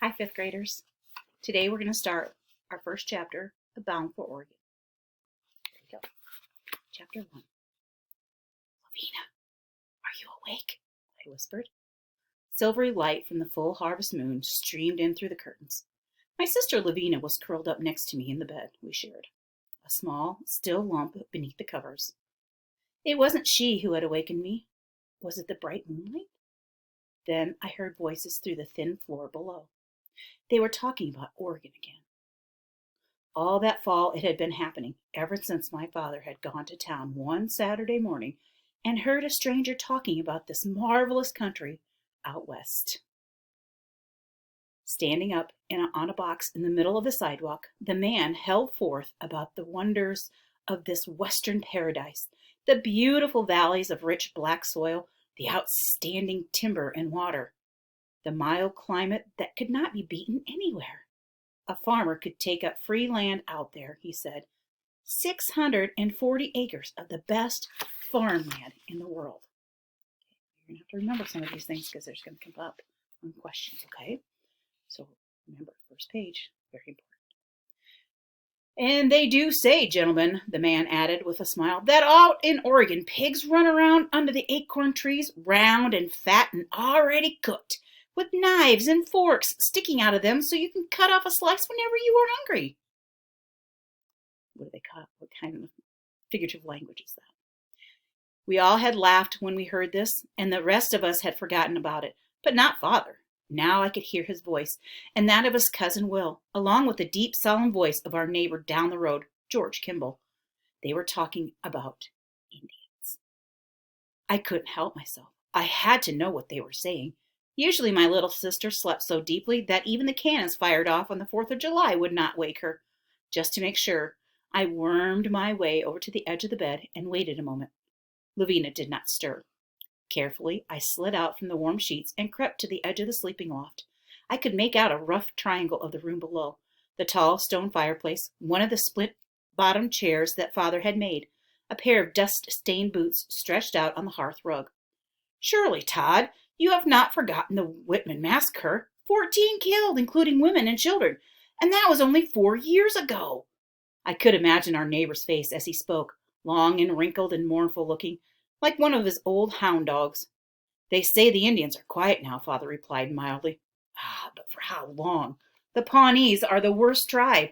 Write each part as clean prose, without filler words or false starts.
Hi, fifth graders. Today we're going to start our first chapter of Bound for Oregon. Here we go. Chapter 1. Lavina, are you awake? I whispered. Silvery light from the full harvest moon streamed in through the curtains. My sister Lavina was curled up next to me in the bed we shared, a small, still lump beneath the covers. It wasn't she who had awakened me. Was it the bright moonlight? Then I heard voices through the thin floor below. They were talking about Oregon again. All that fall it had been happening, ever since my father had gone to town one Saturday morning and heard a stranger talking about this marvelous country out west. Standing up on a box in the middle of the sidewalk, the man held forth about the wonders of this western paradise, the beautiful valleys of rich black soil, the outstanding timber and water, the mild climate that could not be beaten anywhere. A farmer could take up free land out there, he said. 640 acres of the best farmland in the world. You're going to have to remember some of these things because there's going to come up on questions, okay? So remember, first page, very important. And they do say, gentlemen, the man added with a smile, that out in Oregon, pigs run around under the acorn trees, round and fat and already cooked, with knives and forks sticking out of them so you can cut off a slice whenever you are hungry. What do they cut? What kind of figurative language is that? We all had laughed when we heard this, and the rest of us had forgotten about it, but not Father. Now I could hear his voice, and that of his cousin Will, along with the deep, solemn voice of our neighbor down the road, George Kimball. They were talking about Indians. I couldn't help myself. I had to know what they were saying. Usually my little sister slept so deeply that even the cannons fired off on the 4th of July would not wake her. Just to make sure, I wormed my way over to the edge of the bed and waited a moment. Lavina did not stir. Carefully, I slid out from the warm sheets and crept to the edge of the sleeping loft. I could make out a rough triangle of the room below, the tall stone fireplace, one of the split-bottomed chairs that Father had made, a pair of dust-stained boots stretched out on the hearth rug. Surely, Todd, you have not forgotten the Whitman massacre. 14 killed, including women and children, and that was only 4 years ago. I could imagine our neighbor's face as he spoke, long and wrinkled and mournful looking, like one of his old hound dogs. They say the Indians are quiet now, Father replied mildly. But for how long? The Pawnees are the worst tribe.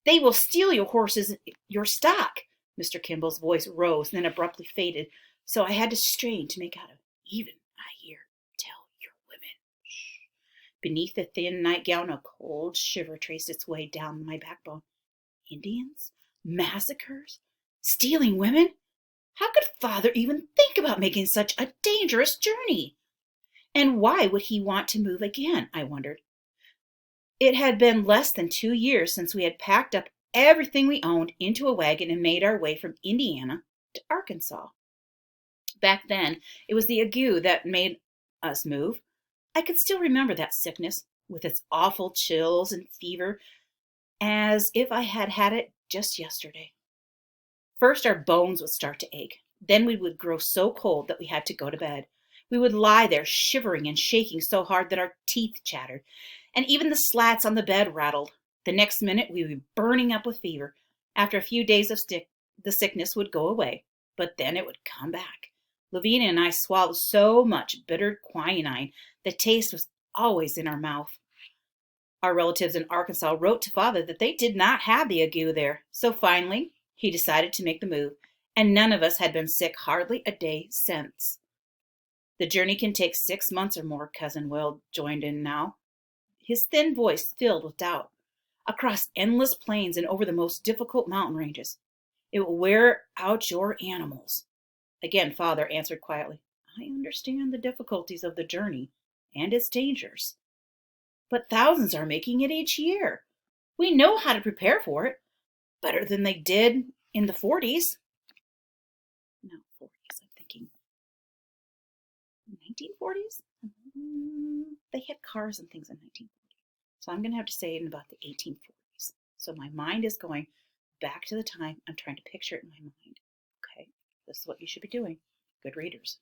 They will steal your horses, your stock. Mr. Kimball's voice rose and then abruptly faded, so I had to strain to make out even I hear. Tell your women. Shh. Beneath the thin nightgown, a cold shiver traced its way down my backbone. Indians? Massacres? Stealing women? How could Father even think about making such a dangerous journey? And why would he want to move again, I wondered. It had been less than 2 years since we had packed up everything we owned into a wagon and made our way from Indiana to Arkansas. Back then, it was the ague that made us move. I could still remember that sickness, with its awful chills and fever, as if I had had it just yesterday. First, our bones would start to ache. Then we would grow so cold that we had to go to bed. We would lie there shivering and shaking so hard that our teeth chattered, and even the slats on the bed rattled. The next minute we would be burning up with fever. After a few days the sickness would go away, but then it would come back. Lavina and I swallowed so much bitter quinine, the taste was always in our mouth. Our relatives in Arkansas wrote to Father that they did not have the ague there, so finally he decided to make the move, and none of us had been sick hardly a day since. The journey can take 6 months or more, Cousin Will joined in now, his thin voice filled with doubt. Across endless plains and over the most difficult mountain ranges. It will wear out your animals. Again, Father answered quietly, I understand the difficulties of the journey and its dangers. But thousands are making it each year. We know how to prepare for it. Better than they did in the 40s. No, 40s, I'm thinking. 1940s? They had cars and things in 1940s. So I'm going to have to say in about the 1840s. So my mind is going back to the time. I'm trying to picture it in my mind. Okay, this is what you should be doing. Good readers.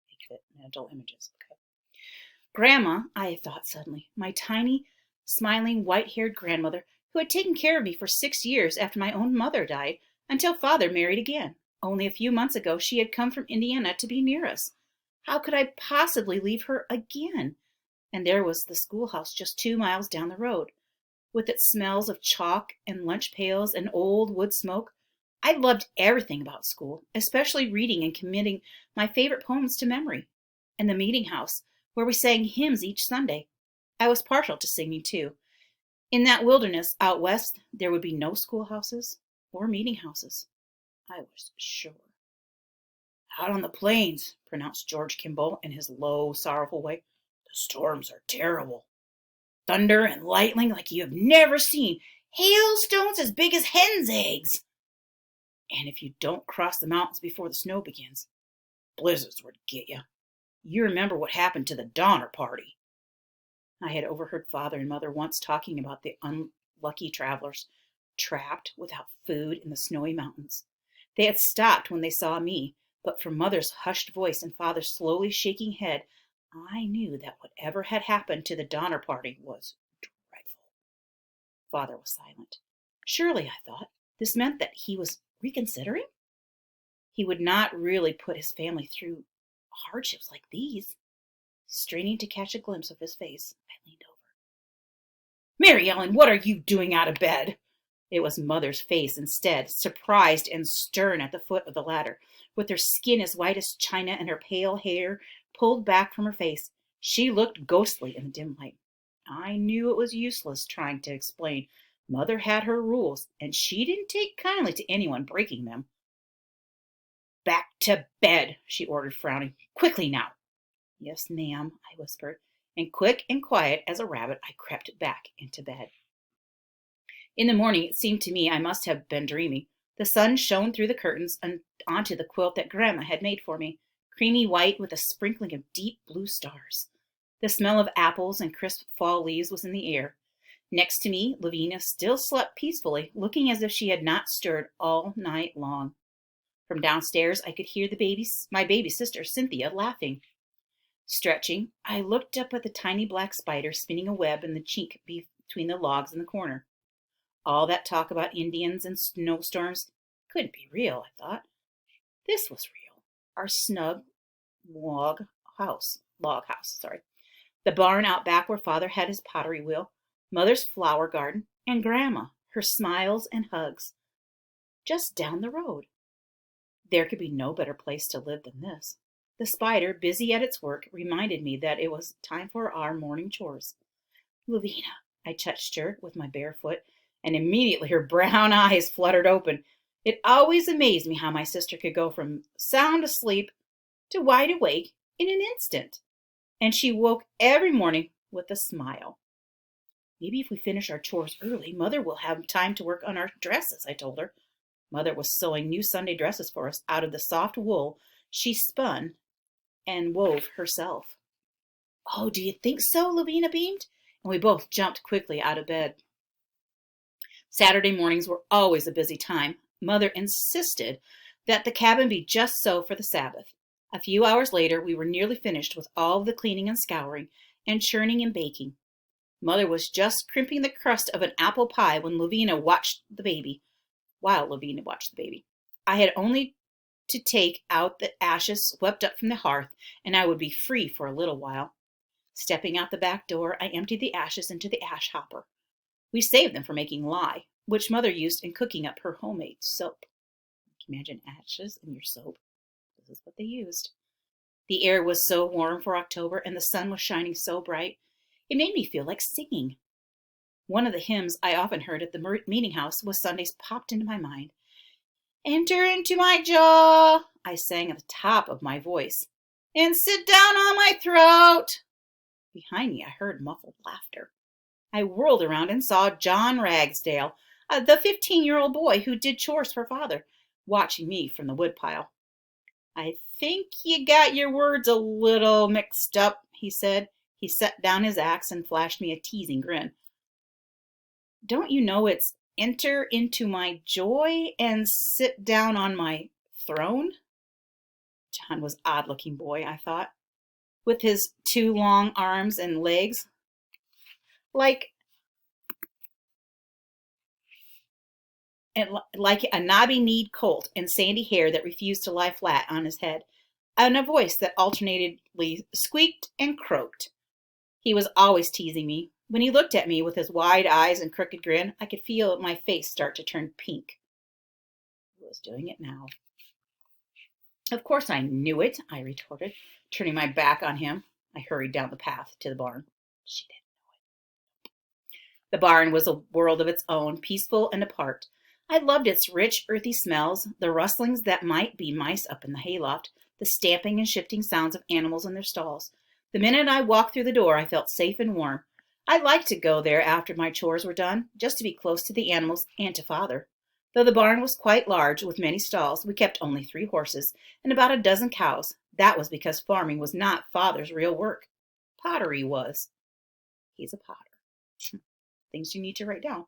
Make fit mental images. Okay. Grandma, I thought suddenly, my tiny, smiling, white-haired grandmother who had taken care of me for 6 years after my own mother died, until father married again. Only a few months ago she had come from Indiana to be near us. How could I possibly leave her again? And there was the schoolhouse just 2 miles down the road, with its smells of chalk and lunch pails and old wood smoke. I loved everything about school, especially reading and committing my favorite poems to memory. And the meeting house, where we sang hymns each Sunday. I was partial to singing, too. In that wilderness out west, there would be no schoolhouses or meeting houses. I was sure. Out on the plains, pronounced George Kimball in his low, sorrowful way, the storms are terrible. Thunder and lightning like you have never seen. Hailstones as big as hen's eggs. And if you don't cross the mountains before the snow begins, blizzards would get you. You remember what happened to the Donner Party. I had overheard Father and Mother once talking about the unlucky travelers trapped without food in the snowy mountains. They had stopped when they saw me, but from Mother's hushed voice and Father's slowly shaking head, I knew that whatever had happened to the Donner Party was dreadful. Father was silent. Surely, I thought, this meant that he was reconsidering? He would not really put his family through hardships like these. Straining to catch a glimpse of his face, I leaned over. Mary Ellen, what are you doing out of bed? It was Mother's face instead, surprised and stern at the foot of the ladder, with her skin as white as china and her pale hair pulled back from her face. She looked ghostly in the dim light. I knew it was useless trying to explain. Mother had her rules, and she didn't take kindly to anyone breaking them. Back to bed, she ordered, frowning. Quickly now. Yes, ma'am, I whispered, and quick and quiet as a rabbit, I crept back into bed. In the morning, it seemed to me I must have been dreaming. The sun shone through the curtains and onto the quilt that Grandma had made for me, creamy white with a sprinkling of deep blue stars. The smell of apples and crisp fall leaves was in the air. Next to me, Lavina still slept peacefully, looking as if she had not stirred all night long. From downstairs, I could hear my baby sister, Cynthia, laughing. Stretching, I looked up at the tiny black spider spinning a web in the chink between the logs in the corner. All that talk about Indians and snowstorms couldn't be real, I thought. This was real. Our snug log house. The barn out back where Father had his pottery wheel, Mother's flower garden, and Grandma, her smiles and hugs. Just down the road. There could be no better place to live than this. The spider, busy at its work, reminded me that it was time for our morning chores. Lavina, I touched her with my bare foot, and immediately her brown eyes fluttered open. It always amazed me how my sister could go from sound asleep to wide awake in an instant. And she woke every morning with a smile. Maybe if we finish our chores early, Mother will have time to work on our dresses, I told her. Mother was sewing new Sunday dresses for us out of the soft wool she spun and wove herself. Oh, do you think so? Lavina beamed, and we both jumped quickly out of bed. Saturday mornings were always a busy time. Mother insisted that the cabin be just so for the Sabbath. A few hours later, we were nearly finished with all the cleaning and scouring and churning and baking. Mother was just crimping the crust of an apple pie when Lavina watched the baby. I had only to take out the ashes swept up from the hearth, and I would be free for a little while. Stepping out the back door, I emptied the ashes into the ash hopper. We saved them for making lye, which Mother used in cooking up her homemade soap. Can you imagine ashes in your soap? This is what they used. The air was so warm for October, and the sun was shining so bright, it made me feel like singing. One of the hymns I often heard at the meeting house was Sundays popped into my mind. Enter into my jaw, I sang at the top of my voice, and sit down on my throat. Behind me, I heard muffled laughter. I whirled around and saw John Ragsdale, the 15-year-old boy who did chores for Father, watching me from the woodpile. I think you got your words a little mixed up, he said. He set down his axe and flashed me a teasing grin. Don't you know it's enter into my joy and sit down on my throne? John was an odd-looking boy, I thought, with his 2 long arms and legs, like and like a knobby-kneed colt, and sandy hair that refused to lie flat on his head, and a voice that alternately squeaked and croaked. He was always teasing me. When he looked at me with his wide eyes and crooked grin, I could feel my face start to turn pink. He was doing it now. Of course I knew it, I retorted, turning my back on him. I hurried down the path to the barn. She didn't know it. The barn was a world of its own, peaceful and apart. I loved its rich, earthy smells, the rustlings that might be mice up in the hayloft, the stamping and shifting sounds of animals in their stalls. The minute I walked through the door, I felt safe and warm. I liked to go there after my chores were done, just to be close to the animals and to Father. Though the barn was quite large, with many stalls, we kept only 3 horses and about a dozen cows. That was because farming was not Father's real work. Pottery was. He's a potter. Things you need to write down.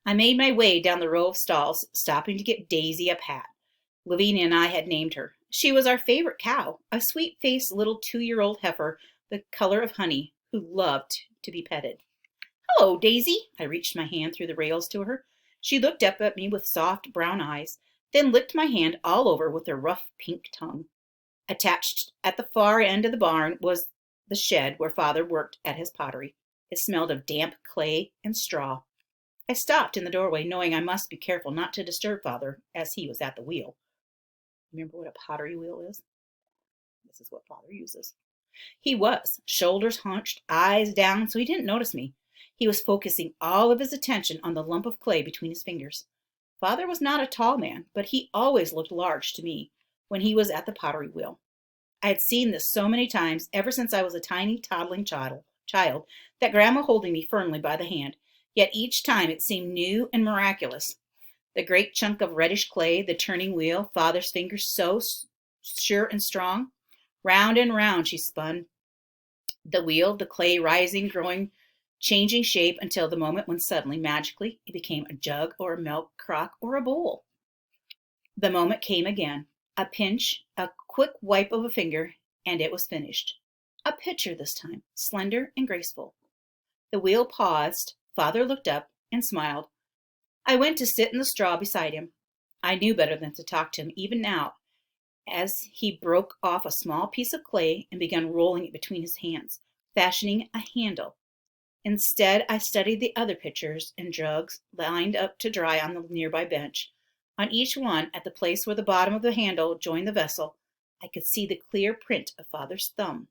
I made my way down the row of stalls, stopping to get Daisy a pat. Lavinia and I had named her. She was our favorite cow, a sweet-faced little 2-year-old heifer, the color of honey, who loved to be petted. "Hello, Daisy." I reached my hand through the rails to her. She looked up at me with soft brown eyes, then licked my hand all over with her rough pink tongue. Attached at the far end of the barn was the shed where Father worked at his pottery. It smelled of damp clay and straw. I stopped in the doorway, knowing I must be careful not to disturb Father, as he was at the wheel. Remember what a pottery wheel is? This is what Father uses. He was, shoulders hunched, eyes down, so he didn't notice me. He was focusing all of his attention on the lump of clay between his fingers. Father was not a tall man, but he always looked large to me when he was at the pottery wheel. I had seen this so many times ever since I was a tiny toddling child, that Grandma holding me firmly by the hand, yet each time it seemed new and miraculous. The great chunk of reddish clay, the turning wheel, Father's fingers so sure and strong. Round and round she spun the wheel, the clay rising, growing, changing shape until the moment when suddenly, magically, it became a jug or a milk crock or a bowl. The moment came again. A pinch, a quick wipe of a finger, and it was finished. A pitcher this time, slender and graceful. The wheel paused. Father looked up and smiled. I went to sit in the straw beside him. I knew better than to talk to him even now, as he broke off a small piece of clay and began rolling it between his hands, fashioning a handle. Instead, I studied the other pitchers and jugs lined up to dry on the nearby bench. On each one, at the place where the bottom of the handle joined the vessel, I could see the clear print of Father's thumb.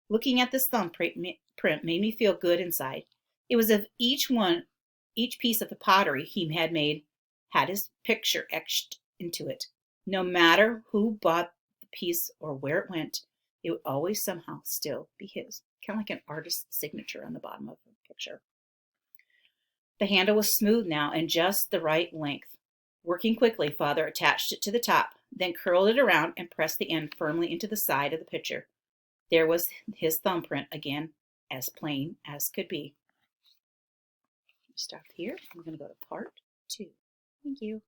Looking at this thumbprint made me feel good inside. It was as if each piece of the pottery he had made had his picture etched into it. No matter who bought the piece or where it went, it would always somehow still be his, kind of like an artist's signature on the bottom of the picture. The handle was smooth now and just the right length. Working quickly, Father attached it to the top, then curled it around and pressed the end firmly into the side of the pitcher. There was his thumbprint again, as plain as could be. Stop here. I'm going to go to part 2. Thank you.